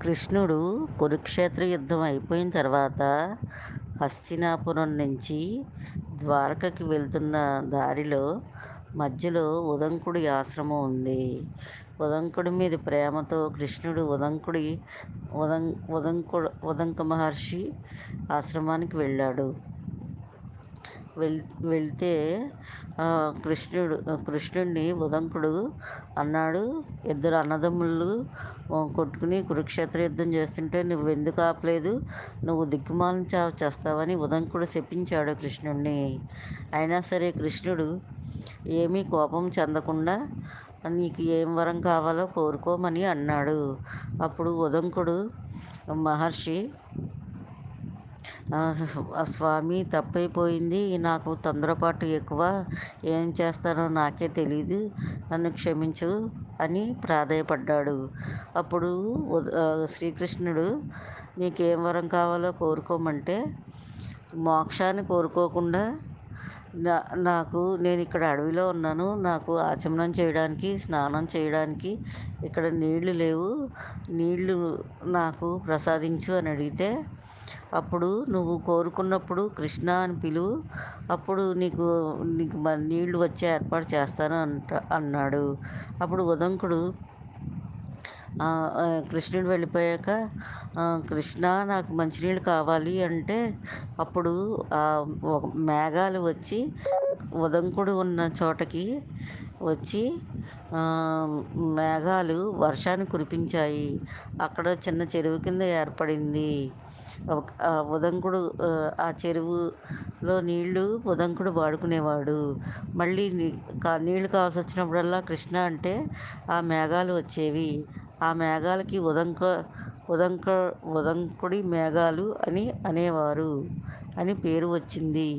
కృష్ణుడు కురుక్షేత్ర యుద్ధం అయిపోయిన తర్వాత హస్తినాపురం నుంచి ద్వారకకి వెళ్తున్న దారిలో మధ్యలో ఉదంకుడి ఆశ్రమం ఉంది. ఉదంకుడి మీద ప్రేమతో కృష్ణుడు ఉదం ఉదంక మహర్షి ఆశ్రమానికి వెళ్ళాడు. వెళ్ వెళ్తే కృష్ణుడిని ఉదంకుడు అన్నాడు, ఇద్దరు అన్నదమ్ముళ్ళు కొట్టుకుని కురుక్షేత్ర యుద్ధం చేస్తుంటే నువ్వెందుకు ఆపలేదు, నువ్వు దిక్కుమాలిన చావు చేస్తావని ఉదంకుడు శపించాడు కృష్ణుడిని. అయినా సరే కృష్ణుడు ఏమీ కోపం చెందకుండా నీకు ఏం వరం కావాలో కోరుకోమని అన్నాడు. అప్పుడు ఉదంకుడు మహర్షి, స్వామి తప్పైపోయింది, నాకు తొందరపాటు ఎక్కువ, ఏం చేస్తానో నాకే తెలీదు, నన్ను క్షమించు అని ప్రాధేయపడ్డాడు. అప్పుడు శ్రీకృష్ణుడు నీకేం వరం కావాలో కోరుకోమంటే, మోక్షాన్ని కోరుకోకుండా నేను ఇక్కడ అడవిలో ఉన్నాను, నాకు ఆచమనం చేయడానికి స్నానం చేయడానికి ఇక్కడ నీళ్లు లేవు, నీళ్లు నాకు ప్రసాదించు అని అడిగితే, అప్పుడు నువ్వు కోరుకున్నప్పుడు కృష్ణ అని పిలువు, అప్పుడు నీకు నీకు నీళ్లు వచ్చే ఏర్పాటు చేస్తాను అన్నాడు. అప్పుడు ఉదంకుడు కృష్ణుడు వెళ్ళిపోయాక కృష్ణ నాకు మంచినీళ్ళు కావాలి అంటే, అప్పుడు ఒక మేఘాలు వచ్చి ఉదంకుడు ఉన్న చోటకి వచ్చి మేఘాలు వర్షాన్ని కురిపించాయి. అక్కడ చిన్న చెరువు కింద ఏర్పడింది. ఉదంకుడు ఆ చెరువులో నీళ్లు ఉదంకుడు వాడుకునేవాడు. మళ్ళీ నీళ్లు కావాల్సి వచ్చినప్పుడల్లా కృష్ణ అంటే ఆ మేఘాలు వచ్చేవి. ఆ మేఘాలకి ఉదంకుడి మేఘాలు అని అనేవారు అని పేరు వచ్చింది.